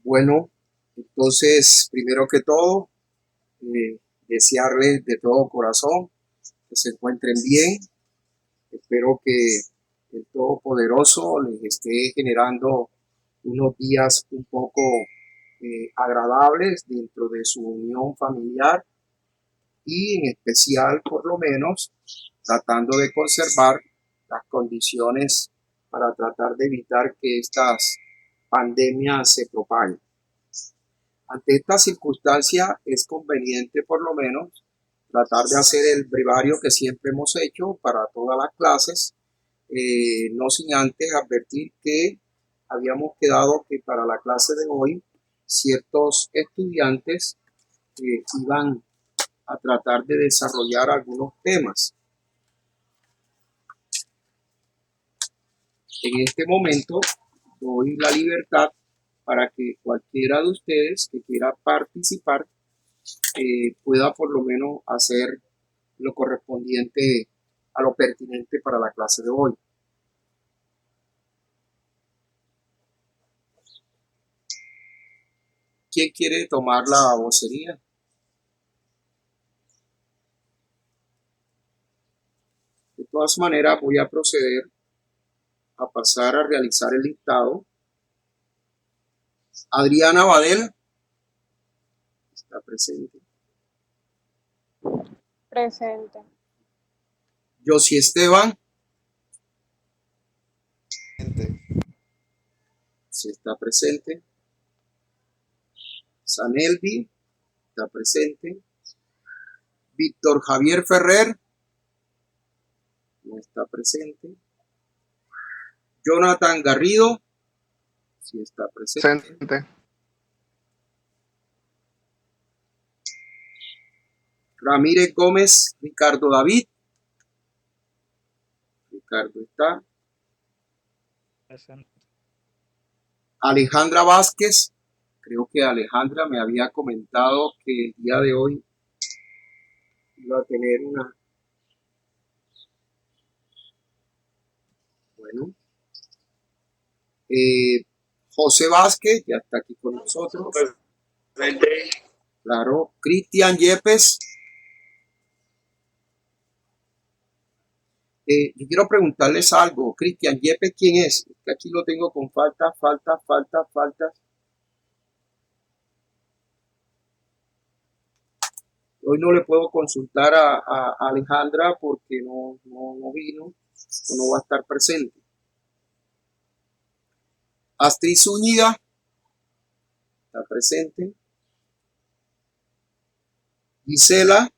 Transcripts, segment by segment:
Bueno, entonces, primero que todo, desearles de todo corazón que se encuentren bien. Espero que el Todopoderoso les esté generando unos días un poco agradables dentro de su unión familiar y en especial, por lo menos, tratando de conservar las condiciones para tratar de evitar que estas pandemias se propaguen. Ante esta circunstancia es conveniente por lo menos tratar de hacer el brevario que siempre hemos hecho para todas las clases, no sin antes advertir que habíamos quedado que para la clase de hoy ciertos estudiantes iban a tratar de desarrollar algunos temas. En este momento doy la libertad para que cualquiera de ustedes que quiera participar pueda por lo menos hacer lo correspondiente a lo pertinente para la clase de hoy. ¿Quién quiere tomar la vocería? De todas maneras, voy a proceder a pasar a realizar el listado. Adriana Badel está presente. Presente. Josie Esteban. Sí está presente. Sanelvi está presente. Víctor Javier Ferrer no está presente. Jonathan Garrido sí está presente. Ramírez Gómez, Ricardo David. Ricardo está. Presente. Alejandra Vázquez. Creo que Alejandra me había comentado que el día de hoy iba a tener una... Bueno. José Vázquez ya está aquí con nosotros. Presente. Claro. Cristian Yepes. Yo quiero preguntarles algo. Cristian Yepes, ¿quién es? Aquí lo tengo con falta. Hoy no le puedo consultar a Alejandra porque no vino o no va a estar presente. Astrid Zúñiga está presente. Gisela.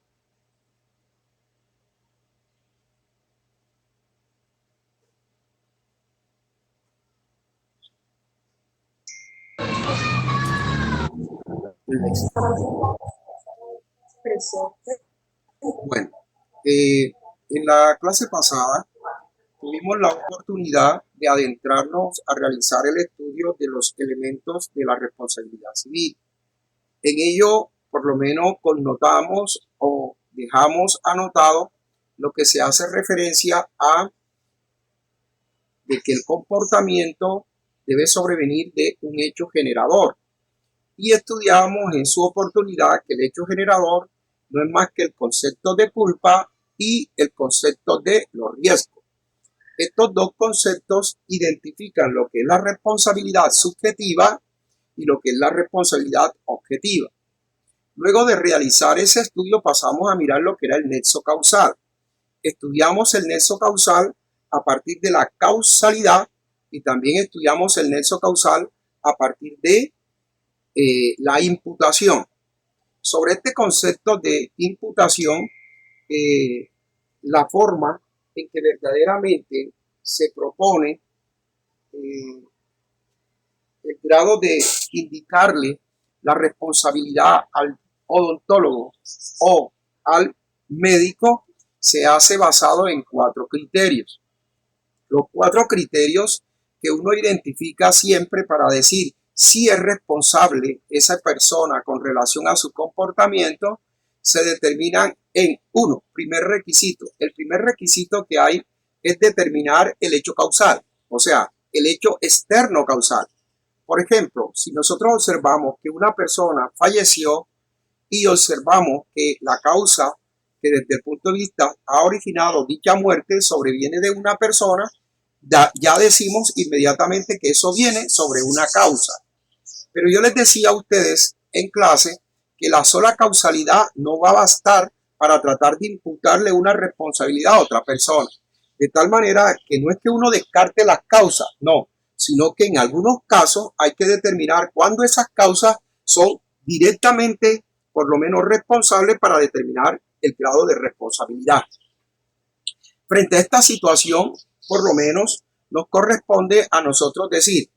Bueno, en la clase pasada tuvimos la oportunidad de adentrarnos a realizar el estudio de los elementos de la responsabilidad civil. En ello, por lo menos, connotamos o dejamos anotado lo que se hace referencia a de que el comportamiento debe sobrevenir de un hecho generador. Y estudiamos en su oportunidad que el hecho generador no es más que el concepto de culpa y el concepto de los riesgos. Estos dos conceptos identifican lo que es la responsabilidad subjetiva y lo que es la responsabilidad objetiva. Luego de realizar ese estudio pasamos a mirar lo que era el nexo causal. Estudiamos el nexo causal a partir de la causalidad y también estudiamos el nexo causal a partir de la imputación. Sobre este concepto de imputación, la forma en que verdaderamente se propone el grado de indicarle la responsabilidad al odontólogo o al médico se hace basado en 4 criterios. Los 4 criterios que uno identifica siempre para decir si es responsable esa persona con relación a su comportamiento se determinan en 1, primer requisito. El primer requisito que hay es determinar el hecho causal, o sea, el hecho externo causal. Por ejemplo, si nosotros observamos que una persona falleció y observamos que la causa que desde el punto de vista ha originado dicha muerte sobreviene de una persona, ya decimos inmediatamente que eso viene sobre una causa. Pero yo les decía a ustedes en clase que la sola causalidad no va a bastar para tratar de imputarle una responsabilidad a otra persona. De tal manera que no es que uno descarte las causas, no, sino que en algunos casos hay que determinar cuándo esas causas son directamente, por lo menos, responsables para determinar el grado de responsabilidad. Frente a esta situación, por lo menos, nos corresponde a nosotros decir,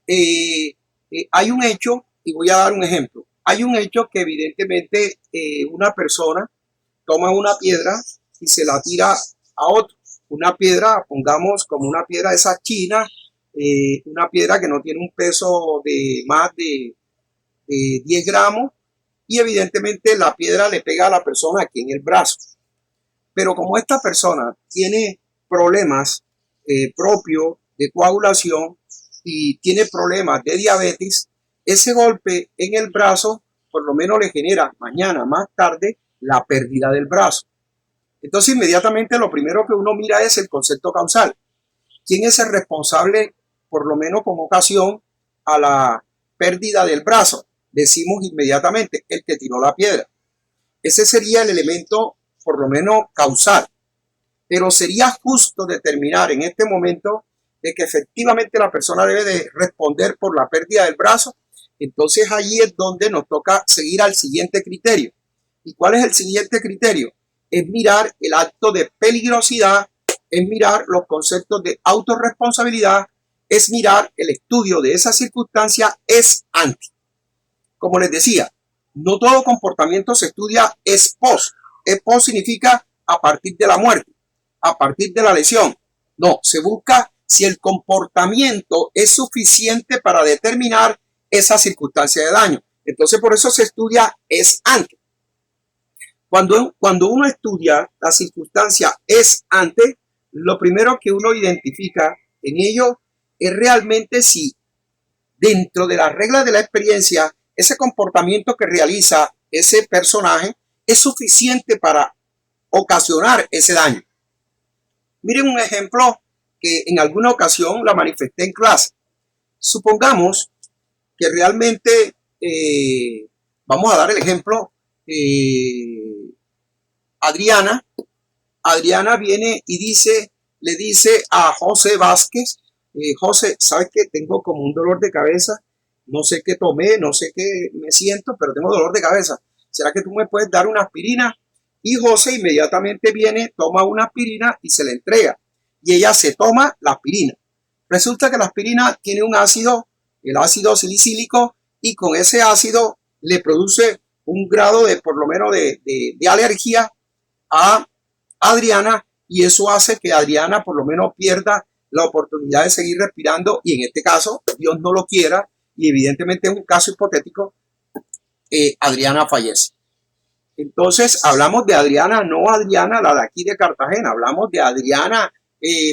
hay un hecho, y voy a dar un ejemplo, hay un hecho que evidentemente una persona toma una piedra y se la tira a otro. Una piedra, pongamos como una piedra de esa china, una piedra que no tiene un peso de más de 10 gramos, y evidentemente la piedra le pega a la persona aquí en el brazo. Pero como esta persona tiene problemas propios de coagulación y tiene problemas de diabetes, ese golpe en el brazo por lo menos le genera mañana más tarde la pérdida del brazo. Entonces inmediatamente lo primero que uno mira es el concepto causal. ¿Quién es el responsable, por lo menos con ocasión, a la pérdida del brazo? Decimos inmediatamente el que tiró la piedra. Ese sería el elemento, por lo menos, causal. Pero sería justo determinar en este momento de que efectivamente la persona debe de responder por la pérdida del brazo. Entonces allí es donde nos toca seguir al siguiente criterio. ¿Y cuál es el siguiente criterio? Es mirar el acto de peligrosidad, es mirar los conceptos de autorresponsabilidad, es mirar el estudio de esa circunstancia ex ante. Como les decía, no todo comportamiento se estudia ex post. Ex post significa a partir de la muerte, a partir de la lesión. No, se busca si el comportamiento es suficiente para determinar esa circunstancia de daño. Entonces, por eso se estudia ex ante. Cuando uno estudia la circunstancia ex ante, lo primero que uno identifica en ello es realmente si dentro de las reglas de la experiencia ese comportamiento que realiza ese personaje es suficiente para ocasionar ese daño. Miren un ejemplo que en alguna ocasión la manifesté en clase. Supongamos que realmente, vamos a dar el ejemplo, Adriana viene y le dice a José Vázquez, José, ¿sabes qué? Tengo como un dolor de cabeza, no sé qué tomé, no sé qué me siento, pero tengo dolor de cabeza. ¿Será que tú me puedes dar una aspirina? Y José inmediatamente viene, toma una aspirina y se la entrega. Y ella se toma la aspirina. Resulta que la aspirina tiene un ácido, el ácido salicílico, y con ese ácido le produce un grado de, por lo menos, de alergia a Adriana, y eso hace que Adriana por lo menos pierda la oportunidad de seguir respirando, y en este caso, Dios no lo quiera, y evidentemente es un caso hipotético, Adriana fallece. Entonces hablamos de Adriana, no Adriana la de aquí de Cartagena, hablamos de Adriana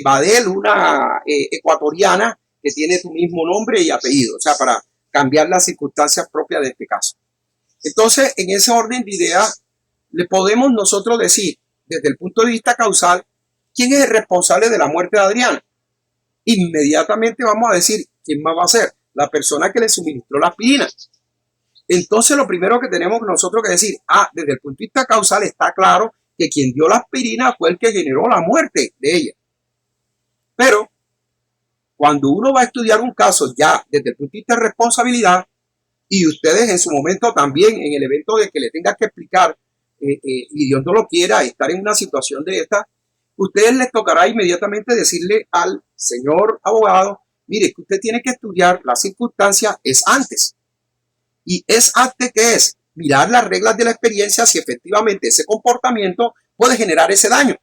Badel, una ecuatoriana que tiene tu mismo nombre y apellido, o sea, para cambiar las circunstancias propias de este caso. Entonces, en ese orden de ideas, le podemos nosotros decir, desde el punto de vista causal, ¿quién es el responsable de la muerte de Adriana? Inmediatamente vamos a decir, ¿quién más va a ser? La persona que le suministró la aspirina. Entonces, lo primero que tenemos nosotros que decir, desde el punto de vista causal está claro que quien dio la aspirina fue el que generó la muerte de ella. Pero, cuando uno va a estudiar un caso ya desde el punto de vista de responsabilidad, y ustedes en su momento también, en el evento de que le tenga que explicar, y Dios no lo quiera, estar en una situación de esta, ustedes les tocará inmediatamente decirle al señor abogado, mire, que usted tiene que estudiar la circunstancia es antes. ¿Y es antes qué es? Mirar las reglas de la experiencia si efectivamente ese comportamiento puede generar ese daño.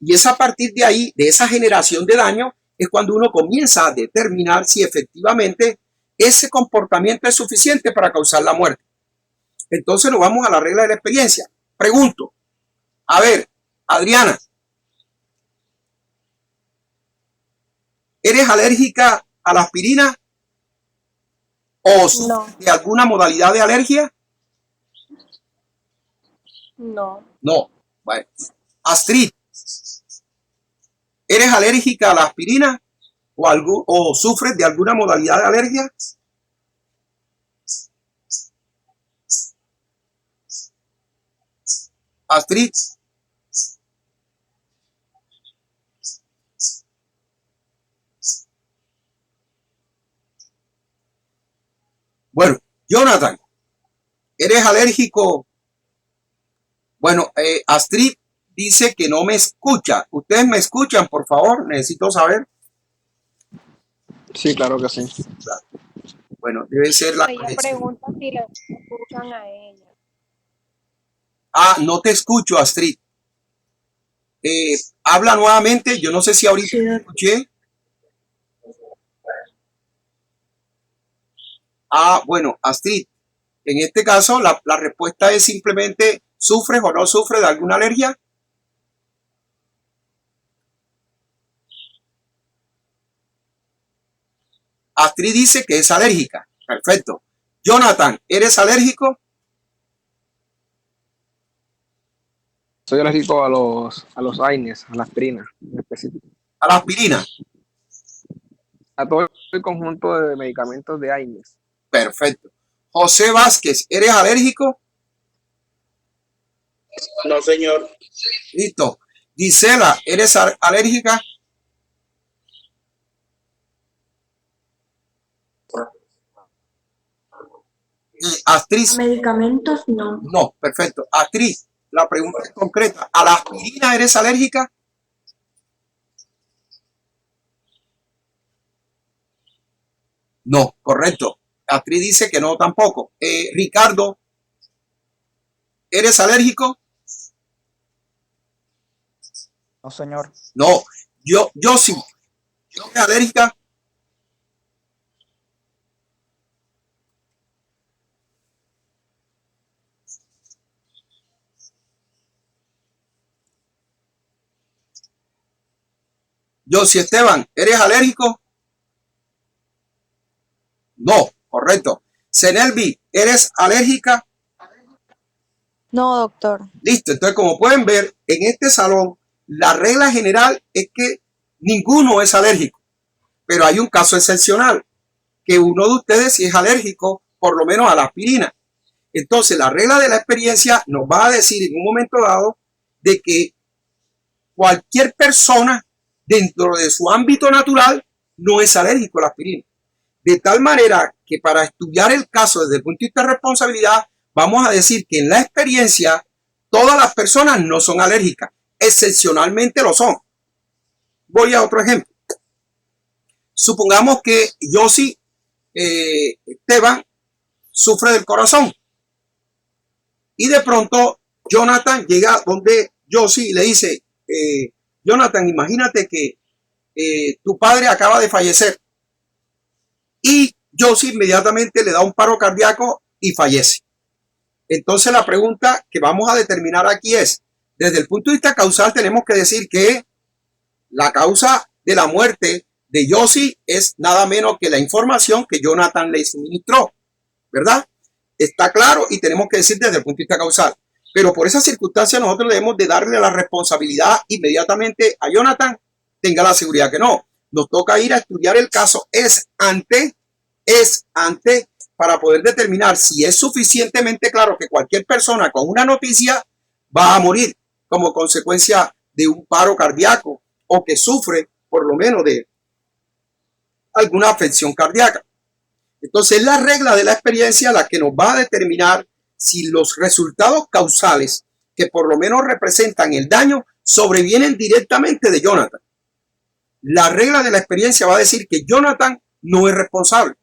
Y es a partir de ahí, de esa generación de daño, es cuando uno comienza a determinar si efectivamente ese comportamiento es suficiente para causar la muerte. Entonces nos vamos a la regla de la experiencia. Pregunto, a ver, Adriana, ¿eres alérgica a la aspirina? ¿O No, de alguna modalidad de alergia? no, No. Bueno. Astrid, ¿eres alérgica a la aspirina o sufres de alguna modalidad de alergia? Astrid, bueno, Jonathan, ¿eres alérgico? Bueno, Astrid dice que no me escucha. ¿Ustedes me escuchan, por favor? Necesito saber. Sí, claro que sí. Bueno, debe ser la ella conexión. pregunta si le escuchan a ella. Ah, no te escucho, Astrid. Habla nuevamente. Yo no sé si ahorita te escuché. Ah, bueno, Astrid, en este caso la respuesta es simplemente ¿sufres o no sufres de alguna alergia? Astrid dice que es alérgica. Perfecto. Jonathan, ¿eres alérgico? Soy alérgico a los AINES, a la aspirina en específico. A la aspirina. A todo el conjunto de medicamentos de AINES. Perfecto. José Vázquez, ¿eres alérgico? No, señor. Listo. Gisela, ¿eres alérgica? Y Astrid, Medicamentos no. no, perfecto. Astrid, la pregunta es concreta. ¿A la aspirina eres alérgica? No, correcto. Astrid dice que no tampoco. Ricardo, ¿eres alérgico? No, señor. No, yo sí. ¿Yo soy alérgica? Yo sí, Esteban, ¿eres alérgico? No, correcto. Senelvi, ¿eres alérgica? No, doctor. Listo, entonces como pueden ver, en este salón la regla general es que ninguno es alérgico, pero hay un caso excepcional, que uno de ustedes sí es alérgico, por lo menos a la aspirina. Entonces la regla de la experiencia nos va a decir en un momento dado de que cualquier persona dentro de su ámbito natural no es alérgico a la aspirina. De tal manera que para estudiar el caso desde el punto de vista de responsabilidad, vamos a decir que en la experiencia todas las personas no son alérgicas, excepcionalmente lo son. Voy a otro ejemplo. Supongamos que Yossi Esteban sufre del corazón y de pronto Jonathan llega donde Yossi y le dice, Jonathan, imagínate que tu padre acaba de fallecer. Y Yossi inmediatamente le da un paro cardíaco y fallece. Entonces la pregunta que vamos a determinar aquí es, desde el punto de vista causal tenemos que decir que la causa de la muerte de Yossi es nada menos que la información que Jonathan le suministró, ¿verdad? Está claro y tenemos que decir desde el punto de vista causal. Pero por esa circunstancia nosotros debemos de darle la responsabilidad inmediatamente a Jonathan, tenga la seguridad que no. Nos toca ir a estudiar el caso es ante, para poder determinar si es suficientemente claro que cualquier persona con una noticia va a morir como consecuencia de un paro cardíaco o que sufre por lo menos de alguna afección cardíaca. Entonces es la regla de la experiencia la que nos va a determinar si los resultados causales que por lo menos representan el daño sobrevienen directamente de Jonathan. La regla de la experiencia va a decir que Jonathan no es responsable.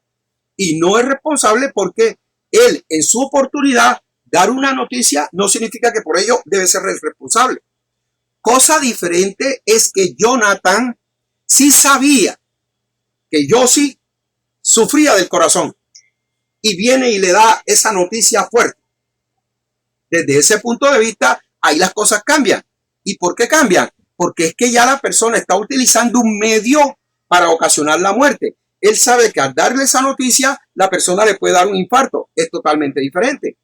Y no es responsable porque él en su oportunidad dar una noticia no significa que por ello debe ser el responsable. Cosa diferente es que Jonathan sí sabía que Yossi sufría del corazón y viene y le da esa noticia fuerte. Desde ese punto de vista, ahí las cosas cambian. ¿Y por qué cambian? Porque es que ya la persona está utilizando un medio para ocasionar la muerte. él sabe que al darle esa noticia, la persona le puede dar un infarto. Es totalmente diferente.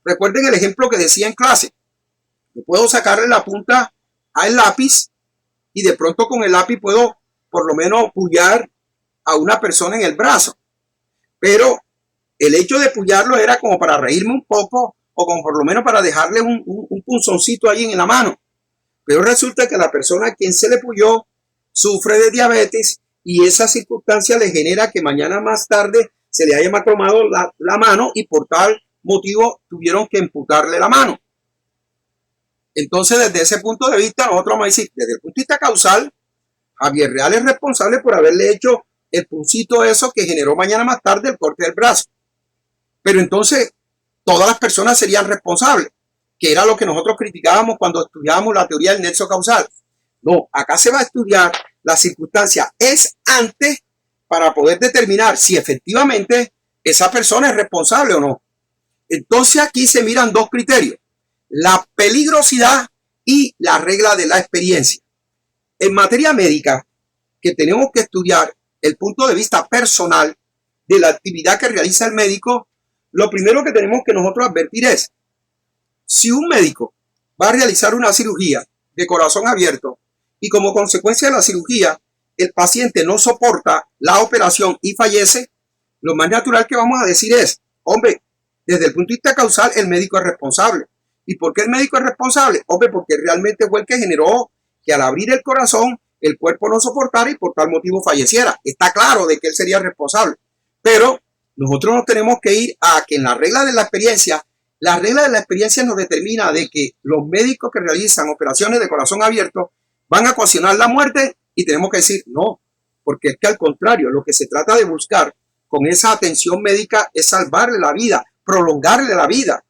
Recuerden el ejemplo que decía en clase. Yo puedo sacarle la punta al lápiz y de pronto con el lápiz puedo por lo menos pullar a una persona en el brazo. Pero el hecho de pullarlo era como para reírme un poco o como por lo menos para dejarle un punzoncito ahí en la mano. Pero resulta que la persona a quien se le puyó sufre de diabetes y esa circunstancia le genera que mañana más tarde se le haya macromado la mano y por tal motivo tuvieron que amputarle la mano. Entonces, desde ese punto de vista, nosotros vamos a decir, desde el punto de vista causal, Javier Real es responsable por haberle hecho el puncito eso que generó mañana más tarde el corte del brazo. Pero entonces, todas las personas serían responsables, que era lo que nosotros criticábamos cuando estudiábamos la teoría del nexo causal. No, acá se va a estudiar la circunstancia es antes para poder determinar si efectivamente esa persona es responsable o no. Entonces aquí se miran dos criterios, la peligrosidad y la regla de la experiencia. En materia médica, que tenemos que estudiar el punto de vista personal de la actividad que realiza el médico, lo primero que tenemos que nosotros advertir es, si un médico va a realizar una cirugía de corazón abierto y como consecuencia de la cirugía el paciente no soporta la operación y fallece, lo más natural que vamos a decir es, hombre, desde el punto de vista causal el médico es responsable. ¿Y por qué el médico es responsable? Hombre, porque realmente fue el que generó que al abrir el corazón el cuerpo no soportara y por tal motivo falleciera. Está claro de que él sería responsable. Pero nosotros nos tenemos que ir a que en la regla de la experiencia nos determina de que los médicos que realizan operaciones de corazón abierto van a ocasionar la muerte y tenemos que decir no, porque es que al contrario, lo que se trata de buscar con esa atención médica es salvarle la vida, prolongarle la vida.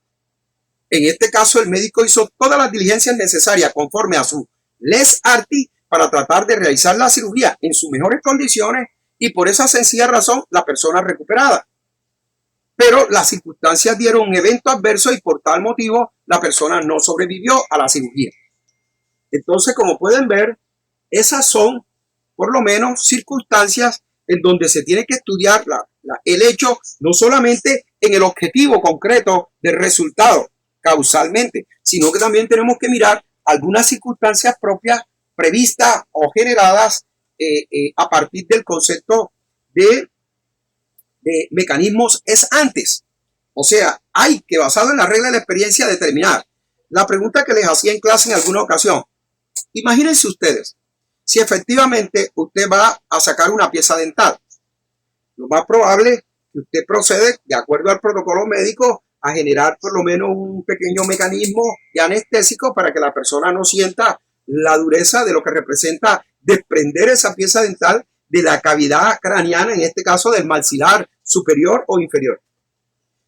En este caso, el médico hizo todas las diligencias necesarias conforme a su les arti para tratar de realizar la cirugía en sus mejores condiciones y por esa sencilla razón la persona recuperada. Pero las circunstancias dieron un evento adverso y por tal motivo la persona no sobrevivió a la cirugía. Entonces, como pueden ver, esas son por lo menos circunstancias en donde se tiene que estudiar el hecho no solamente en el objetivo concreto del resultado causalmente, sino que también tenemos que mirar algunas circunstancias propias previstas o generadas a partir del concepto de mecanismos es antes. O sea, hay que, basado en la regla de la experiencia, determinar. La pregunta que les hacía en clase en alguna ocasión, imagínense ustedes, si efectivamente usted va a sacar una pieza dental, lo más probable es que usted procede, de acuerdo al protocolo médico, a generar por lo menos un pequeño mecanismo de anestésico para que la persona no sienta la dureza de lo que representa desprender esa pieza dental de la cavidad craneana, en este caso del maxilar superior o inferior.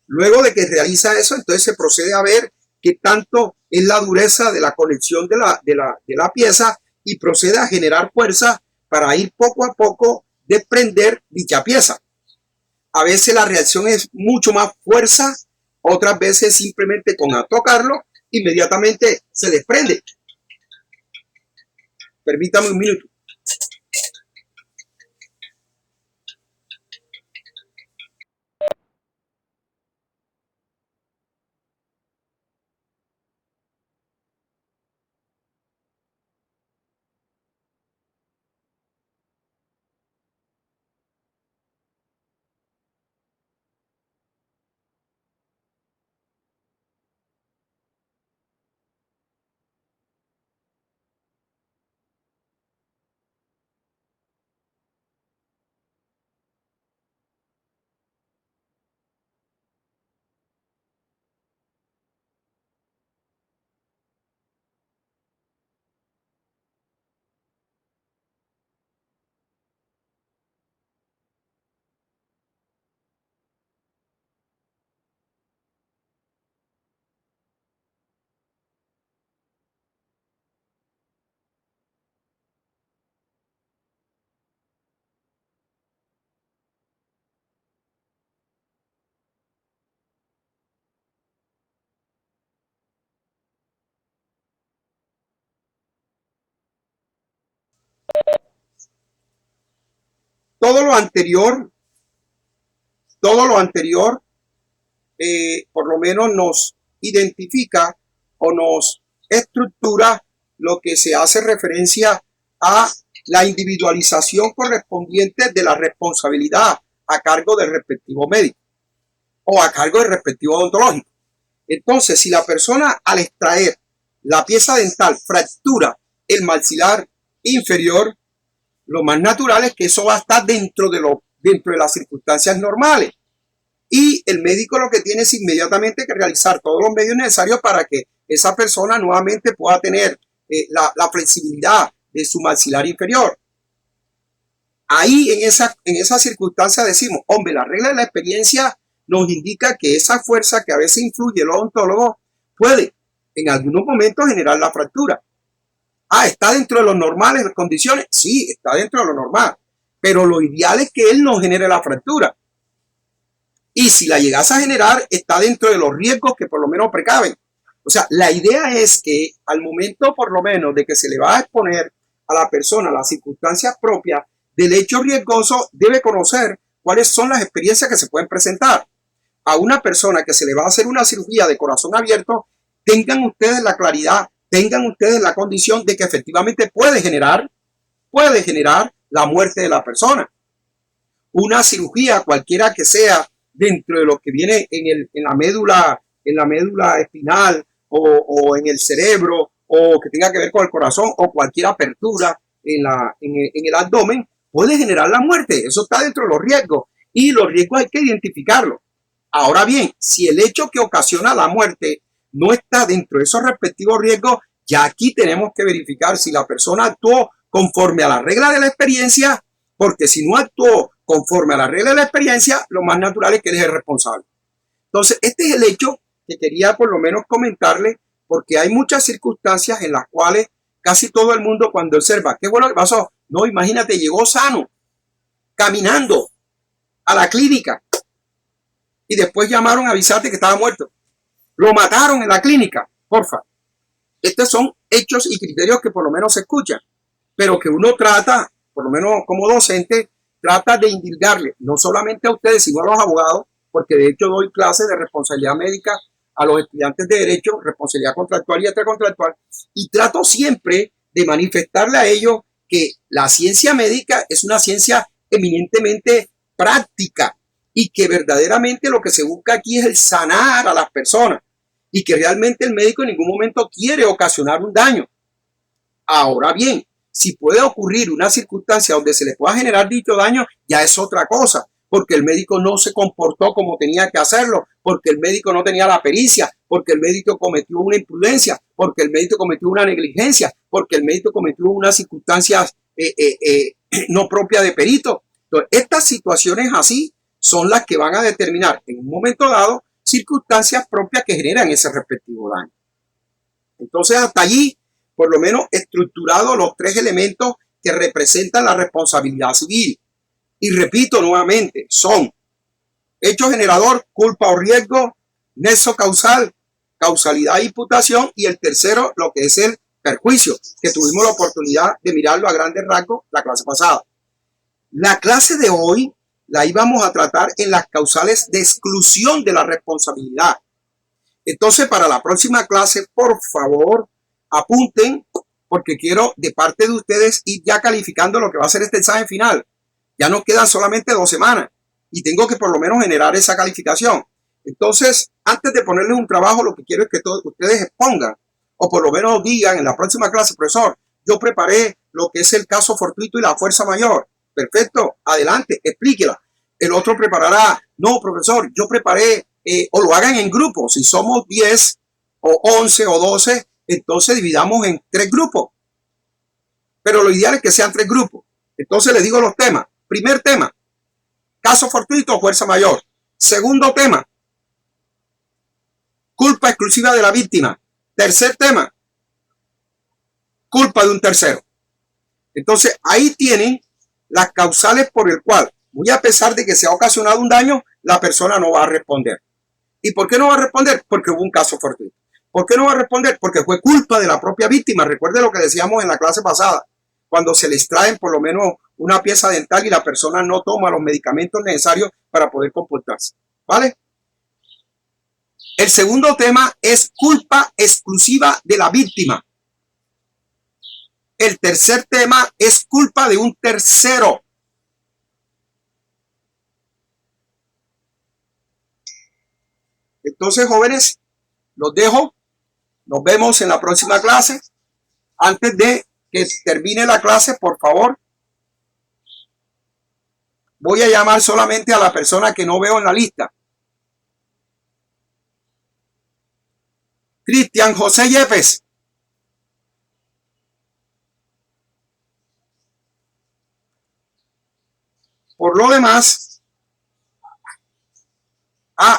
Luego de que realiza eso, entonces se procede a ver qué tanto es la dureza de la conexión de la pieza y procede a generar fuerza para ir poco a poco desprender dicha pieza. A veces la reacción es mucho más fuerza, otras veces simplemente con tocarlo, inmediatamente se desprende. Permítame un minuto. todo lo anterior, por lo menos nos identifica o nos estructura lo que se hace referencia a la individualización correspondiente de la responsabilidad a cargo del respectivo médico o a cargo del respectivo odontológico. Entonces, si la persona al extraer la pieza dental fractura el maxilar inferior, lo más natural es que eso va a estar dentro de las circunstancias normales. Y el médico lo que tiene es inmediatamente que realizar todos los medios necesarios para que esa persona nuevamente pueda tener la flexibilidad de su maxilar inferior. Ahí en esa circunstancia decimos, hombre, la regla de la experiencia nos indica que esa fuerza que a veces influye el odontólogo puede en algunos momentos generar la fractura. ¿Está dentro de los normales las condiciones? Sí, está dentro de lo normal, pero lo ideal es que él no genere la fractura. Y si la llegase a generar, está dentro de los riesgos que por lo menos precaven. O sea, la idea es que al momento por lo menos de que se le va a exponer a la persona las circunstancias propias del hecho riesgoso, debe conocer cuáles son las experiencias que se pueden presentar. A una persona que se le va a hacer una cirugía de corazón abierto, tengan ustedes la claridad, tengan ustedes la condición de que efectivamente puede generar la muerte de la persona. Una cirugía, cualquiera que sea, dentro de lo que viene en la médula espinal o en el cerebro, o que tenga que ver con el corazón, o cualquier apertura en el abdomen, puede generar la muerte. Eso está dentro de los riesgos, y los riesgos hay que identificarlos. Ahora bien, si el hecho que ocasiona la muerte no está dentro de esos respectivos riesgos, ya aquí tenemos que verificar si la persona actuó conforme a la regla de la experiencia, porque si no actuó conforme a la regla de la experiencia, lo más natural es que él es el responsable. Entonces, este es el hecho que quería por lo menos comentarle, porque hay muchas circunstancias en las cuales casi todo el mundo cuando observa, ¿qué bueno que pasó? No, imagínate, llegó sano, caminando a la clínica y después llamaron a avisarte que estaba muerto. Lo mataron en la clínica, porfa. Estos son hechos y criterios que por lo menos se escuchan, pero que uno trata, por lo menos como docente, trata de indilgarle, no solamente a ustedes, sino a los abogados, porque de hecho doy clases de responsabilidad médica a los estudiantes de derecho, responsabilidad contractual y extracontractual, y trato siempre de manifestarle a ellos que la ciencia médica es una ciencia eminentemente práctica y que verdaderamente lo que se busca aquí es el sanar a las personas y que realmente el médico en ningún momento quiere ocasionar un daño. Ahora bien, si puede ocurrir una circunstancia donde se le pueda generar dicho daño, ya es otra cosa, porque el médico no se comportó como tenía que hacerlo, porque el médico no tenía la pericia, porque el médico cometió una imprudencia, porque el médico cometió una negligencia, porque el médico cometió unas circunstancias no propias de perito. Entonces, estas situaciones así son las que van a determinar en un momento dado circunstancias propias que generan ese respectivo daño. Entonces, hasta allí, por lo menos estructurados los tres elementos que representan la responsabilidad civil. Y repito nuevamente, son hecho generador, culpa o riesgo, nexo causal, causalidad e imputación, y el tercero, lo que es el perjuicio, que tuvimos la oportunidad de mirarlo a grandes rasgos la clase pasada. La clase de hoy la íbamos a tratar en las causales de exclusión de la responsabilidad. Entonces, para la próxima clase, por favor, apunten, porque quiero de parte de ustedes ir ya calificando lo que va a ser este examen final. Ya nos quedan solamente 2 semanas y tengo que por lo menos generar esa calificación. Entonces, antes de ponerles un trabajo, lo que quiero es que todos ustedes expongan, o por lo menos digan en la próxima clase, profesor, yo preparé lo que es el caso fortuito y la fuerza mayor. Perfecto, adelante, explíquela. El otro preparará, no, profesor, yo preparé, o lo hagan en grupos. Si somos 10 o 11 o 12, entonces dividamos en 3 grupos. Pero lo ideal es que sean 3 grupos. Entonces les digo los temas. Primer tema, caso fortuito o fuerza mayor. Segundo tema, culpa exclusiva de la víctima. Tercer tema, culpa de un tercero. Entonces ahí tienen las causales por el cual, muy a pesar de que se ha ocasionado un daño, la persona no va a responder. ¿Y por qué no va a responder? Porque hubo un caso fortuito. ¿Por qué no va a responder? Porque fue culpa de la propia víctima. Recuerde lo que decíamos en la clase pasada. cuando se les traen por lo menos una pieza dental y la persona no toma los medicamentos necesarios para poder comportarse. ¿Vale? El segundo tema es culpa exclusiva de la víctima. El tercer tema es culpa de un tercero. Entonces, jóvenes, los dejo. Nos vemos en la próxima clase. Antes de que termine la clase, por favor, voy a llamar solamente a la persona que no veo en la lista. Cristian José Yepes. Por lo demás,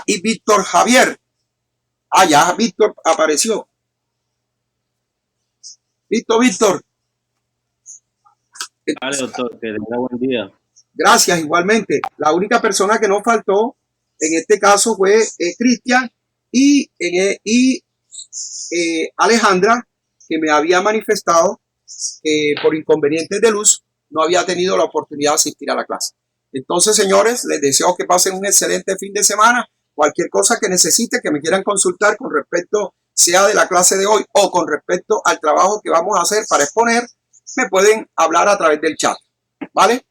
y Víctor Javier. Ya Víctor apareció. Víctor. Vale, doctor, que tenga buen día. Gracias, igualmente. La única persona que nos faltó en este caso fue Cristian y Alejandra, que me había manifestado que por inconvenientes de luz no había tenido la oportunidad de asistir a la clase. Entonces, señores, les deseo que pasen un excelente fin de semana. Cualquier cosa que necesiten, que me quieran consultar con respecto, sea de la clase de hoy o con respecto al trabajo que vamos a hacer para exponer, me pueden hablar a través del chat. ¿Vale?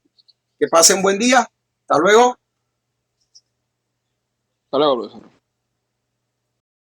Que pasen buen día. Hasta luego. Hasta luego, profesor.